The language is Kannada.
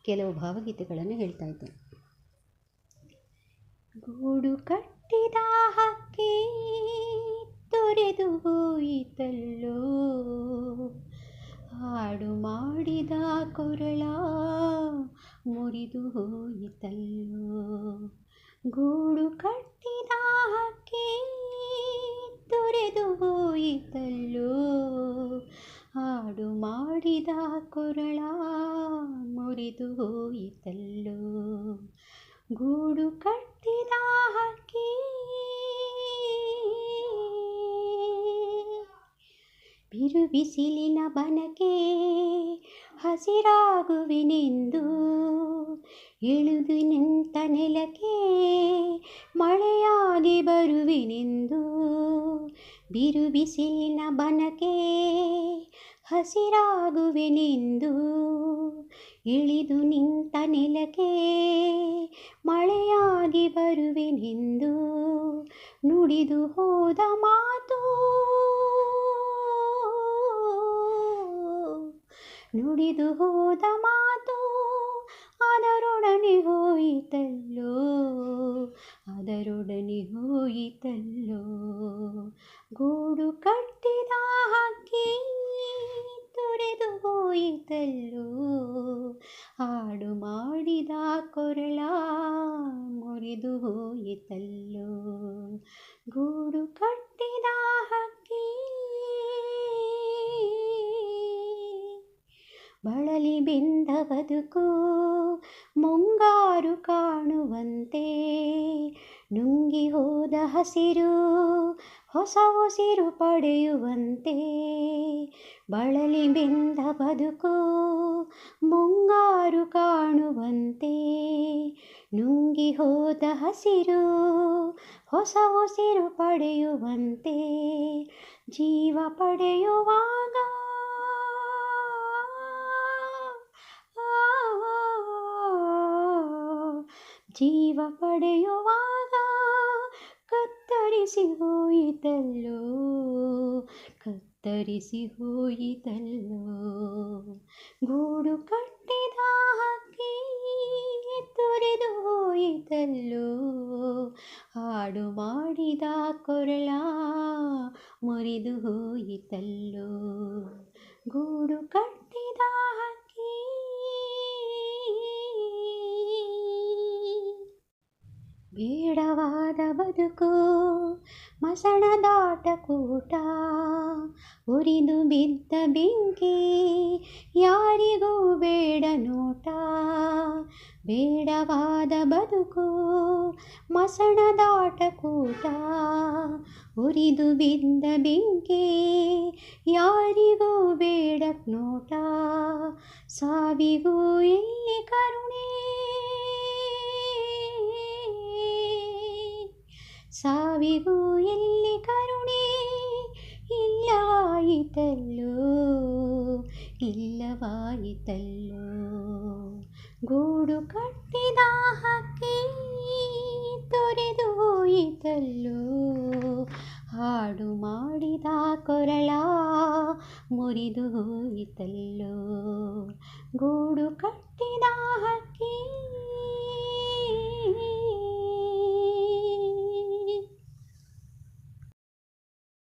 ಕೆಲವು ಭಾವಗೀತೆಗಳನ್ನು ಹೇಳ್ತಾ ಇದ್ದೆ. ಗೂಡು ಕಟ್ಟಿದ ಹಕ್ಕಿ ತೊರೆದು ಹೋಯಿತಲ್ಲೋ, ಹಾಡು ಮಾಡಿದ ಕೊರಳ ಮುರಿದು ಹೋಯಿತಲ್ಲೋ. ಗೂಡು ಕಟ್ಟಿದ ಹಕ್ಕಿ ತೊರೆದು ಹೋಯಿತಲ್ಲೋ, ಹಾಡು ಮಾಡಿದ ಕೊರಳ ಮುರಿದು ಹೋಯಿತಲ್ಲೋ. ಗೂಡು ಕಟ್ಟಿದ ಹಕ್ಕಿ ಬಿರು ಬಿಸಿಲಿನ ಬನಕೆ ಹಸಿರಾಗುವಿನೆಂದು ಇಳಿದು ನಿಂತ ನೆಲಕ್ಕೆ ಮಳೆಯಾಗಿ ಬರುವಿನೆಂದು. ಬಿರು ಬಿಸಿಲಿನ ಬನಕೆ ಹಸಿರಾಗುವೆನೆಂದು ಇಳಿದು ನಿಂತ ನೆಲಕ್ಕೆ ಮಳೆಯಾಗಿ ಬರುವೆನೆಂದು. ನುಡಿದು ಹೋದ ಮಾತು ನುಡಿದು ಹೋದ ಮಾತು ಅದರೊಡನೆ ಹೋಯಿತಲ್ಲೋ, ಅದರೊಡನೆ ಹೋಯಿತಲ್ಲೋ. ಗೂಡು ಕಟ್ಟಿದ ಹಕ್ಕಿ ತೊರೆದು ಹೋಯಿತಲ್ಲೋ, ಹಾಡು ಮಾಡಿದ ಕೊರಳ ಮುರಿದು ಹೋಯಿತಲ್ಲೋ. ಗೂಡು ಕಟ್ಟಿದ ಹಕ್ಕಿ ಬಳಲಿ ಬೆಂದ ಬದುಕು ಮುಂಗಾರು ಕಾಣುವಂತೆ, ನುಂಗಿ ಹೋದ ಹಸಿರು ಹೊಸ ಉಸಿರು ಪಡೆಯುವಂತೆ. ಬಳಲಿ ಬೆಂದ ಬದುಕು ಮುಂಗಾರು ಕಾಣುವಂತೆ, ನುಂಗಿ ಹೋದ ಹಸಿರು ಹೊಸ ಉಸಿರು ಪಡೆಯುವಂತೆ. ಜೀವ ಪಡೆಯುವಾಗ ಜೀವ ಪಡೆಯುವಾಗ ಕತ್ತರಿಸಿ ಹೋಯಿತಲ್ಲೋ, ಕತ್ತರಿಸಿ ಹೋಯಿತಲ್ಲೋ. ಗೂಡು ಕಟ್ಟಿದ ಹಕ್ಕಿ ತೊರೆದು ಹೋಯಿತಲ್ಲೋ, ಹಾಡು ಮಾಡಿದ ಕೊರಳ ಮುರಿದು ಹೋಯಿತಲ್ಲೋ. ಗೂಡು ಕಟ್ಟಿದ ಹಕ್ಕಿ ಬೇಡವಾದ ಬದುಕು ಮಸಣದಾಟ ಕೂಟ, ಉರಿದು ಬಿದ್ದ ಬೆಂಕಿ ಯಾರಿಗೂ ಬೇಡ ನೋಟ. ಬೇಡವಾದ ಬದುಕು ಮಸಣದಾಟ ಕೂಟ, ಉರಿದು ಬಿದ್ದ ಬೆಂಕಿ ಯಾರಿಗೂ ಬೇಡ ನೋಟ. ಸಾವಿಗೂ ಎಲ್ಲಿ ಕರುಣೆ, ಸಾವಿಗೂ ಎಲ್ಲಿ ಕರುಣೆ, ಇಲ್ಲವಾಯಿತಲ್ಲೋ, ಇಲ್ಲವಾಯಿತಲ್ಲೋ. ಗೂಡು ಕಟ್ಟಿದ ಹಕ್ಕಿ ತೊರೆದು ಹೋಯಿತಲ್ಲೋ, ಹಾಡು ಮಾಡಿದ ಕೊರಳ ಮುರಿದು ಹೋಯಿತಲ್ಲೋ. ಗೂಡು ಕಟ್ಟಿದ ಹಕ್ಕಿ